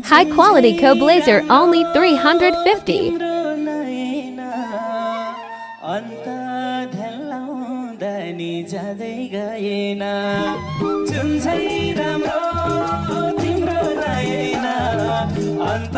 High quality Co Blazer, only 350. अन्त ध्यान लाउँदा नि जाँदै गएन जुन चाहिँ राम्रो तिम्रो रहेन अन्त